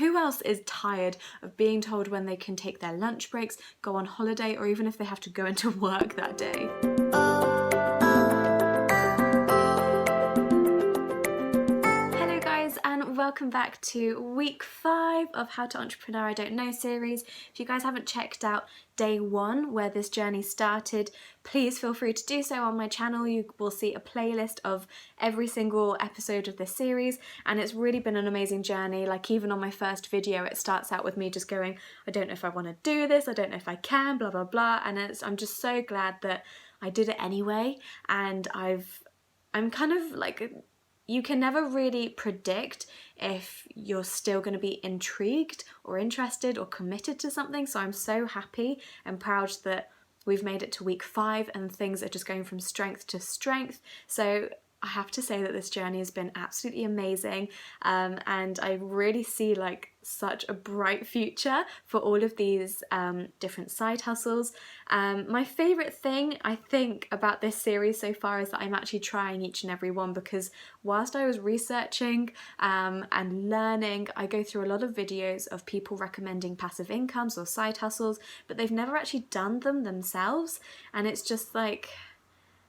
Who else is tired of being told when they can take their lunch breaks, go on holiday, or even if they have to go into work that day? Hello guys, and welcome back to week 5 of How to Entrepreneur I Don't Know series. If you guys haven't checked out day 1 where this journey started, please feel free to do so on my channel. You will see a playlist of every single episode of this series, and it's really been an amazing journey. Like, even on my first video it starts out with me just going, I don't know if I want to do this, I don't know if I can, blah blah blah, and I'm just so glad that I did it anyway. And I'm kind of like, you can never really predict if you're still going to be intrigued or interested or committed to something. So I'm so happy and proud that we've made it to week 5 and things are just going from strength to strength. So I have to say that this journey has been absolutely amazing, and I really see like such a bright future for all of these different side hustles. My favourite thing I think about this series so far is that I'm actually trying each and every one, because whilst I was researching and learning, I go through a lot of videos of people recommending passive incomes or side hustles, but they've never actually done them themselves, and it's just like,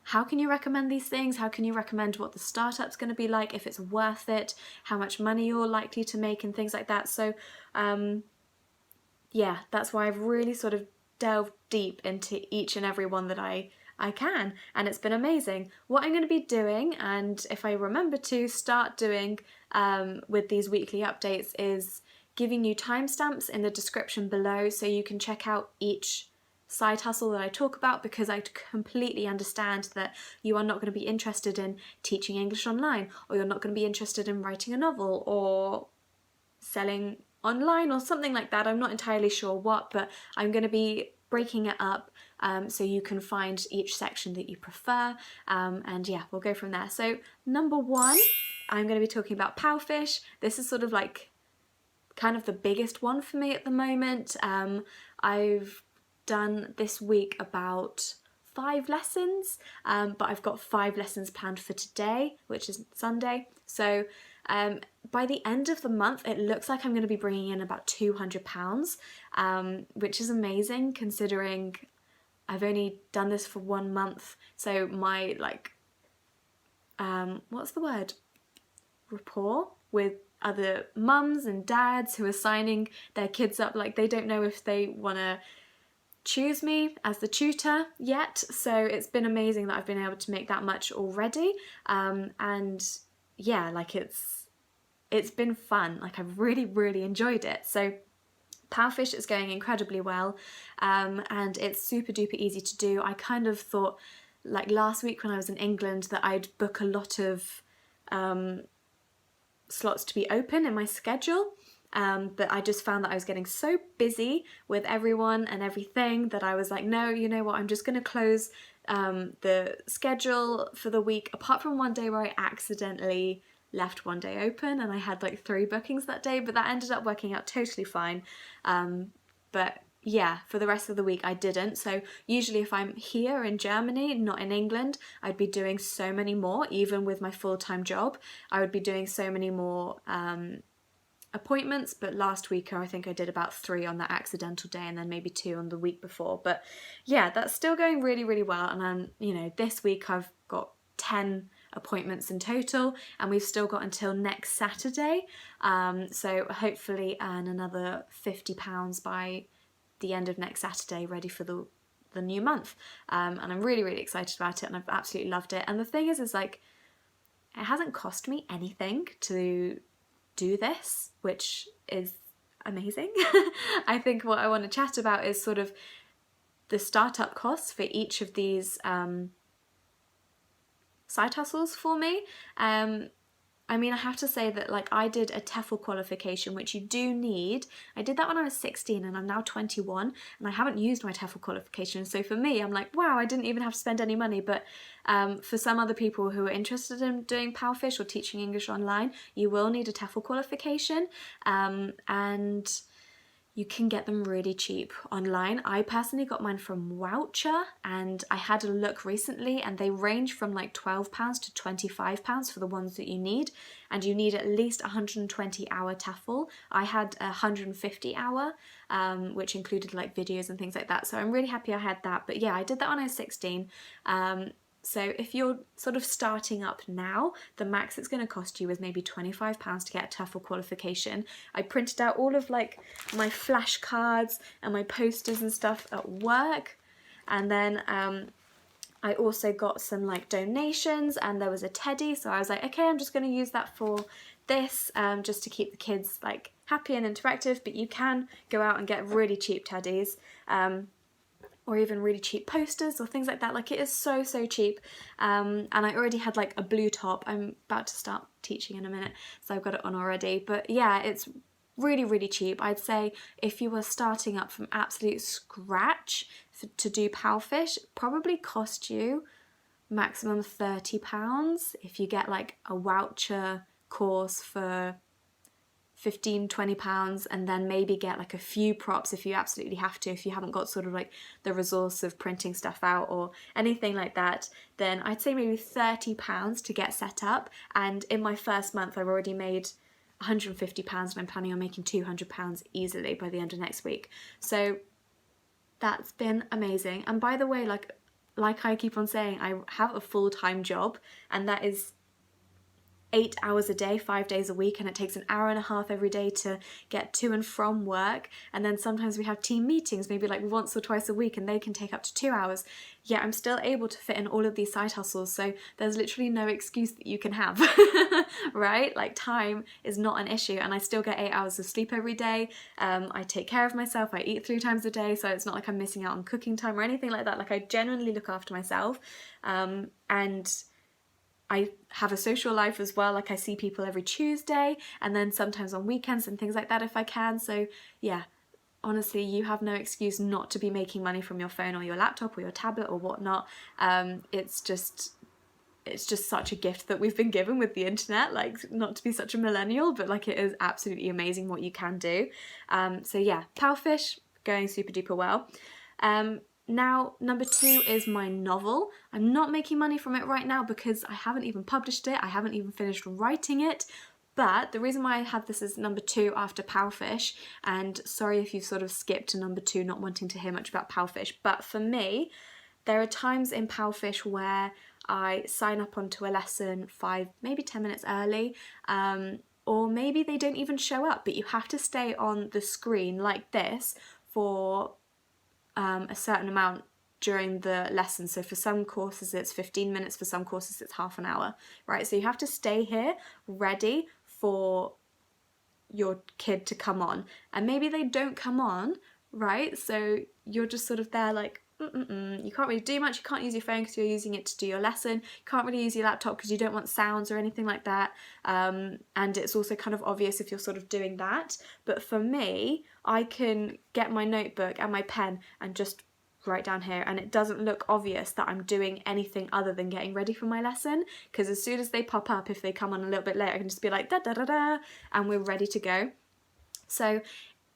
how can you recommend these things? How can you recommend what the startup's going to be like, if it's worth it, how much money you're likely to make and things like that? So yeah, that's why I've really sort of delved deep into each and every one that I can, and it's been amazing. What I'm going to be doing, and if I remember to start doing with these weekly updates, is giving you timestamps in the description below so you can check out each side hustle that I talk about, because I completely understand that you are not going to be interested in teaching English online, or you're not going to be interested in writing a novel or selling online or something like that. I'm not entirely sure what, but I'm going to be breaking it up so you can find each section that you prefer, and yeah, we'll go from there. So number 1, I'm going to be talking about PalFish. This is sort of like kind of the biggest one for me at the moment. I've done this week about 5 lessons, but I've got 5 lessons planned for today, which is Sunday. So by the end of the month it looks like I'm going to be bringing in about £200, which is amazing considering I've only done this for 1 month. So my like what's the word, rapport with other mums and dads who are signing their kids up, like they don't know if they want to choose me as the tutor yet. So it's been amazing that I've been able to make that much already, and yeah, like it's been fun. Like I've really enjoyed it. So PalFish is going incredibly well, and it's super duper easy to do. I kind of thought, like last week when I was in England, that I'd book a lot of slots to be open in my schedule, but I just found that I was getting so busy with everyone and everything that I was like, no, you know what, I'm just going to close the schedule for the week, apart from one day where I accidentally left one day open and I had like 3 bookings that day, but that ended up working out totally fine. But yeah, for the rest of the week I didn't. So usually if I'm here in Germany, not in England, I'd be doing so many more. Even with my full-time job, I would be doing so many more appointments, but last week I think I did about 3 on that accidental day, and then maybe 2 on the week before. But yeah, that's still going really well, and then, you know, this week I've got 10 appointments in total, and we've still got until next Saturday, so hopefully earn another £50 by the end of next Saturday, ready for the new month, and I'm really excited about it, and I've absolutely loved it. And the thing is like, it hasn't cost me anything to do this, which is amazing. I think what I want to chat about is sort of the startup costs for each of these side hustles for me. I mean, I have to say that like I did a TEFL qualification, which you do need. I did that when I was 16 and I'm now 21 and I haven't used my TEFL qualification. So for me, I'm like, wow, I didn't even have to spend any money. But for some other people who are interested in doing PalFish or teaching English online, you will need a TEFL qualification. And you can get them really cheap online. I personally got mine from Woucher, and I had a look recently, and they range from like £12 to £25 for the ones that you need, and you need at least 120-hour TEFL. I had 150-hour, which included like videos and things like that, so I'm really happy I had that. But yeah, I did that when I was 16. So if you're sort of starting up now, the max it's going to cost you is maybe £25 to get a TEFL qualification. I printed out all of like my flashcards and my posters and stuff at work, and then I also got some like donations, and there was a teddy, so I was like, okay, I'm just going to use that for this, just to keep the kids like happy and interactive. But you can go out and get really cheap teddies, or even really cheap posters or things like that. Like, it is so cheap. And I already had like a blue top. I'm about to start teaching in a minute, so I've got it on already. But yeah, it's really cheap. I'd say if you were starting up from absolute scratch to do PalFish, probably cost you maximum £30. If you get like a Woucher course for £15-20, and then maybe get like a few props if you absolutely have to, if you haven't got sort of like the resource of printing stuff out or anything like that, then I'd say maybe £30 to get set up. And in my first month I've already made £150, and I'm planning on making £200 easily by the end of next week. So that's been amazing. And by the way, like I keep on saying, I have a full-time job, and that is 8 hours a day, 5 days a week, and it takes an hour and a half every day to get to and from work. And then sometimes we have team meetings, maybe like once or twice a week, and they can take up to 2 hours. Yet I'm still able to fit in all of these side hustles, so there's literally no excuse that you can have, right? Like, time is not an issue, and I still get 8 hours of sleep every day. I take care of myself, I eat 3 times a day, so it's not like I'm missing out on cooking time or anything like that. Like, I genuinely look after myself, and I have a social life as well. Like, I see people every Tuesday, and then sometimes on weekends and things like that if I can. So yeah, honestly, you have no excuse not to be making money from your phone or your laptop or your tablet or whatnot. It's just such a gift that we've been given with the internet. Like, not to be such a millennial, but like, it is absolutely amazing what you can do. So yeah, PalFish, going super duper well. Now, number 2 is my novel. I'm not making money from it right now because I haven't even published it. I haven't even finished writing it. But the reason why I have this as number 2 after PalFish, and sorry if you've sort of skipped to number 2 not wanting to hear much about PalFish, but for me, there are times in PalFish where I sign up onto a lesson 5, maybe 10 minutes early, or maybe they don't even show up, but you have to stay on the screen like this for a certain amount during the lesson. So for some courses it's 15 minutes, for some courses it's half an hour, right? So you have to stay here ready for your kid to come on, and maybe they don't come on, right? So you're just sort of there like, you can't really do much. You can't use your phone because you're using it to do your lesson. You can't really use your laptop because you don't want sounds or anything like that. And it's also kind of obvious if you're sort of doing that. But for me, I can get my notebook and my pen and just write down here, and it doesn't look obvious that I'm doing anything other than getting ready for my lesson, because as soon as they pop up, if they come on a little bit late, I can just be like da da da da, and we're ready to go. So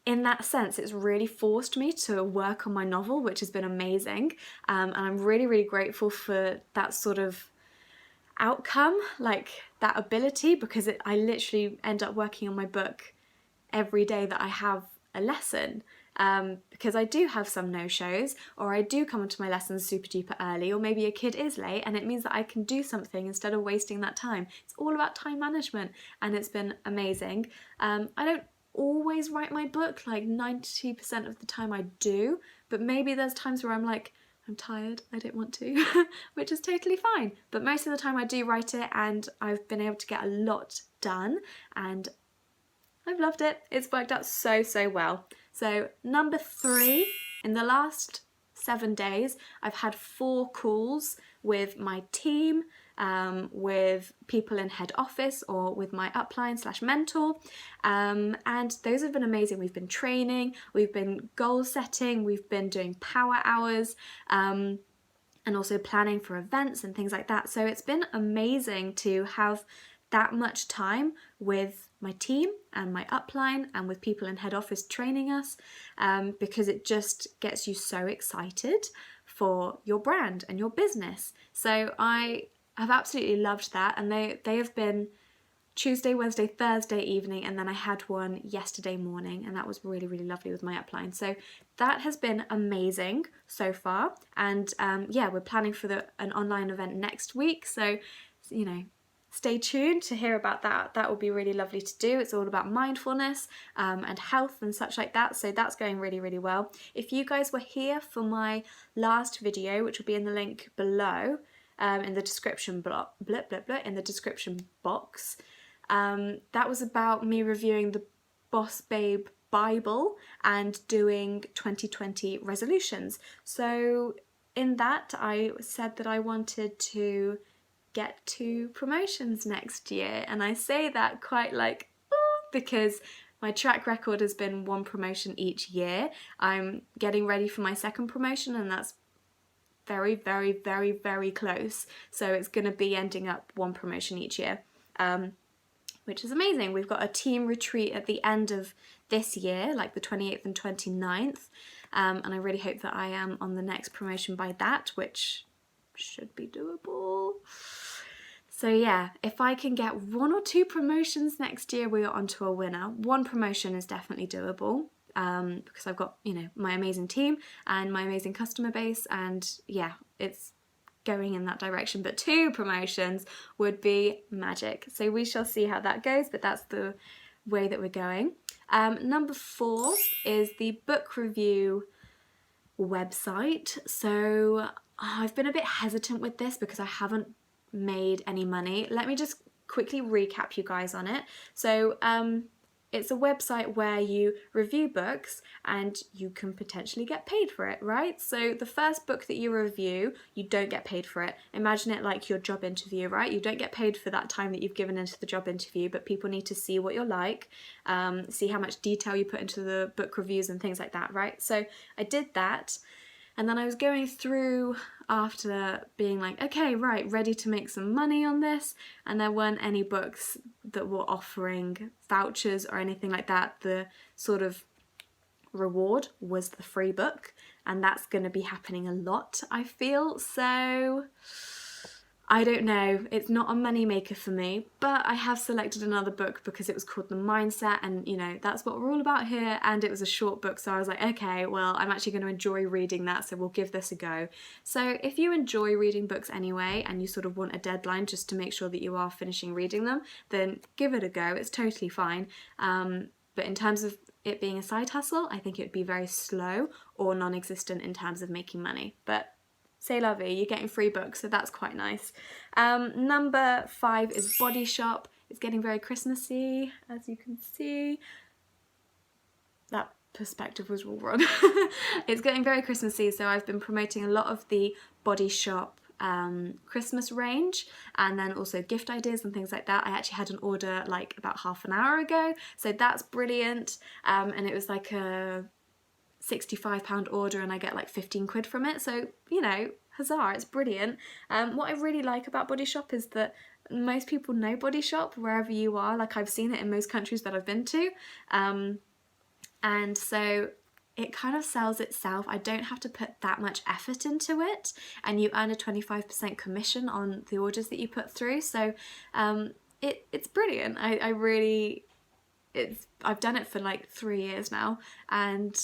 in that sense, it's really forced me to work on my novel, which has been amazing, and I'm really grateful for that sort of outcome, like that ability, because I literally end up working on my book every day that I have a lesson, because I do have some no-shows, or I do come into my lessons super duper early, or maybe a kid is late, and it means that I can do something instead of wasting that time. It's all about time management, and it's been amazing. I don't always write my book, like 90% of the time I do, but maybe there's times where I'm like, I'm tired, I don't want to, which is totally fine. But most of the time I do write it, and I've been able to get a lot done, and I've loved it. It's worked out so well. So number 3, in the last 7 days, I've had 4 calls with my team, with people in head office, or with my upline/mentor, and those have been amazing. We've been training, we've been goal setting, we've been doing power hours, and also planning for events and things like that. So it's been amazing to have that much time with my team and my upline and with people in head office training us, because it just gets you so excited for your brand and your business. So I have absolutely loved that, and they have been Tuesday, Wednesday, Thursday evening, and then I had one yesterday morning, and that was really, really lovely with my upline. So that has been amazing so far, and yeah, we're planning for an online event next week, so stay tuned to hear about that. That will be really lovely to do. It's all about mindfulness and health and such like that, so that's going really, really well. If you guys were here for my last video, which will be in the link below, in the description in the description box, that was about me reviewing the Boss Babe Bible and doing 2020 resolutions. So in that, I said that I wanted to get 2 promotions next year, and I say that quite like, oh, because my track record has been 1 promotion each year. I'm getting ready for my 2nd promotion, and that's very, very, very, very close. So it's going to be ending up 1 promotion each year, which is amazing. We've got a team retreat at the end of this year, like the 28th and 29th, and I really hope that I am on the next promotion by that, which should be doable. So yeah, if I can get 1 or 2 promotions next year, we are onto a winner. 1 promotion is definitely doable, because I've got, my amazing team and my amazing customer base, and yeah, it's going in that direction. But 2 promotions would be magic. So we shall see how that goes, but that's the way that we're going. Number 4 is the book review website. So I've been a bit hesitant with this because I haven't made any money. Let me just quickly recap you guys on it. So it's a website where you review books and you can potentially get paid for it, right? So the first book that you review, you don't get paid for it. Imagine it like your job interview, right? You don't get paid for that time that you've given into the job interview, but people need to see what you're like, see how much detail you put into the book reviews and things like that, right? So I did that. And then I was going through after being like, okay, right, ready to make some money on this. And there weren't any books that were offering vouchers or anything like that. The sort of reward was the free book. And that's going to be happening a lot, I feel. So I don't know, it's not a money maker for me, but I have selected another book because it was called The Mindset, and that's what we're all about here, and it was a short book, so I was like, okay, well, I'm actually going to enjoy reading that, so we'll give this a go. So if you enjoy reading books anyway, and you sort of want a deadline just to make sure that you are finishing reading them, then give it a go, it's totally fine. But in terms of it being a side hustle, I think it would be very slow or non-existent in terms of making money, but c'est la vie, you're getting free books, so that's quite nice. Number 5 is Body Shop. It's getting very Christmassy, as you can see. That perspective was all wrong. It's getting very Christmassy, so I've been promoting a lot of the Body Shop Christmas range, and then also gift ideas and things like that. I actually had an order like about half an hour ago, so that's brilliant, and it was like a £65 order and I get like 15 quid from it, so huzzah, it's brilliant. What I really like about Body Shop is that most people know Body Shop wherever you are, like I've seen it in most countries that I've been to, and so it kind of sells itself. I don't have to put that much effort into it, and you earn a 25% commission on the orders that you put through, so it's brilliant. I've done it for like 3 years now, and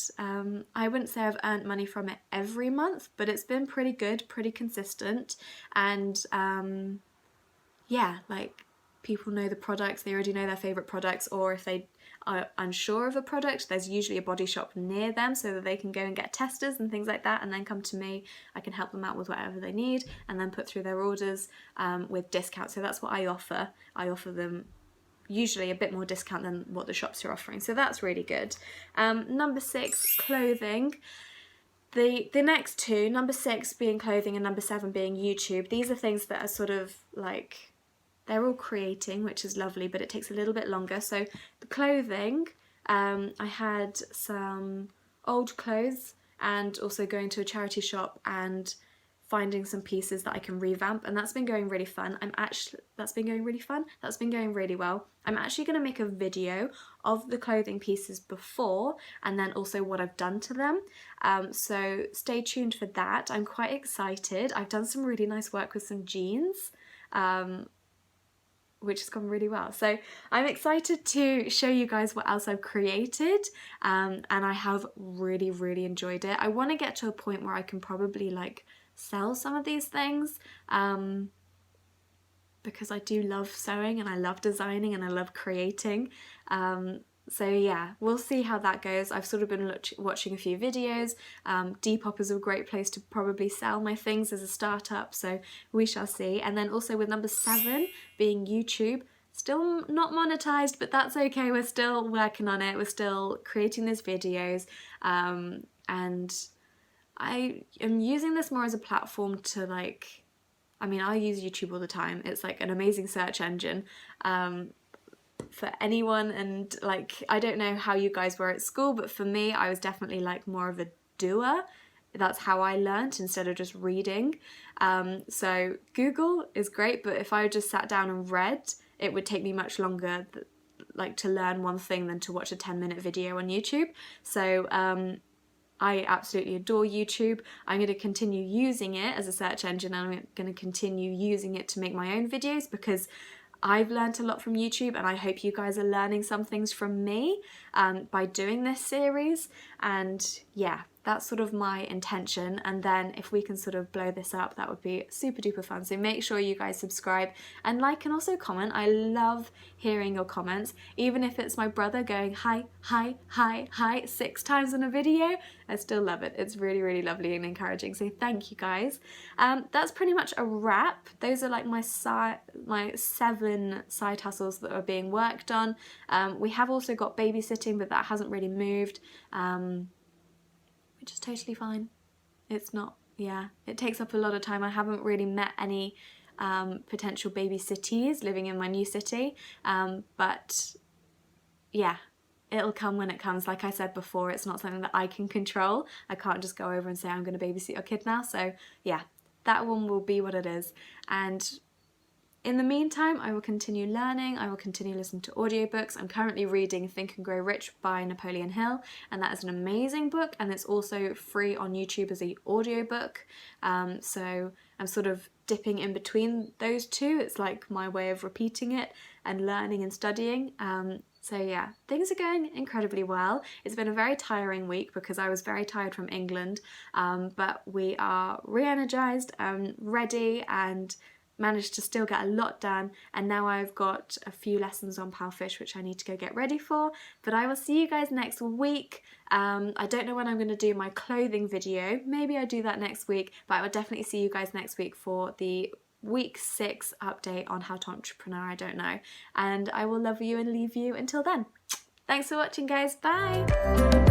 I wouldn't say I've earned money from it every month, but it's been pretty good, pretty consistent, and yeah, like people know the products, they already know their favourite products, or if they are unsure of a product, there's usually a Body Shop near them so that they can go and get testers and things like that, and then come to me. I can help them out with whatever they need and then put through their orders with discounts. So that's what I offer. I offer them usually a bit more discount than what the shops are offering, so that's really good. Number 6, clothing. The next 2, number 6 being clothing and number 7 being YouTube, these are things that are sort of like, they're all creating, which is lovely, but it takes a little bit longer. So the clothing, I had some old clothes and also going to a charity shop and finding some pieces that I can revamp, and that's been going really fun. That's been going really well. I'm actually going to make a video of the clothing pieces before and then also what I've done to them. So stay tuned for that. I'm quite excited. I've done some really nice work with some jeans, which has gone really well. So I'm excited to show you guys what else I've created, and I have really, really enjoyed it. I want to get to a point where I can probably like sell some of these things, because I do love sewing and I love designing and I love creating. So yeah, we'll see how that goes. I've sort of been watching a few videos. Depop is a great place to probably sell my things as a startup, so we shall see. And then also with number 7 being YouTube, still not monetized, but that's okay. We're still working on it. We're still creating these videos, and I am using this more as a platform to like, I mean, I use YouTube all the time. It's like an amazing search engine for anyone, and like, I don't know how you guys were at school, but for me, I was definitely like more of a doer. That's how I learnt instead of just reading. So Google is great, but if I just sat down and read, it would take me much longer like to learn one thing than to watch a 10-minute video on YouTube. So I absolutely adore YouTube. I'm going to continue using it as a search engine, and I'm going to continue using it to make my own videos because I've learned a lot from YouTube, and I hope you guys are learning some things from me by doing this series. And yeah, that's sort of my intention. And then if we can sort of blow this up, that would be super duper fun. So make sure you guys subscribe and like, and also comment. I love hearing your comments, even if it's my brother going hi, hi, hi, hi 6 times in a video. I still love it. It's really, really lovely and encouraging. So thank you guys. That's pretty much a wrap. Those are like my 7 side hustles that are being worked on. We have also got babysitting, but that hasn't really moved. Which is totally fine. It's not, yeah, it takes up a lot of time. I haven't really met any potential babysittees living in my new city, but yeah, it'll come when it comes. Like I said before, it's not something that I can control. I can't just go over and say I'm going to babysit your kid now. So yeah, that one will be what it is. And in the meantime, I will continue learning, I will continue listening to audiobooks. I'm currently reading Think and Grow Rich by Napoleon Hill, and that is an amazing book, and it's also free on YouTube as an audiobook. So I'm sort of dipping in between those two. It's like my way of repeating it and learning and studying. So yeah, things are going incredibly well. It's been a very tiring week because I was very tired from England, but we are re-energized and ready and managed to still get a lot done, and now I've got a few lessons on PalFish which I need to go get ready for, but I will see you guys next week. I don't know when I'm going to do my clothing video. Maybe I do that next week, but I will definitely see you guys next week for the week 6 update on how to entrepreneur. I don't know, and I will love you and leave you until then. Thanks for watching, guys. Bye.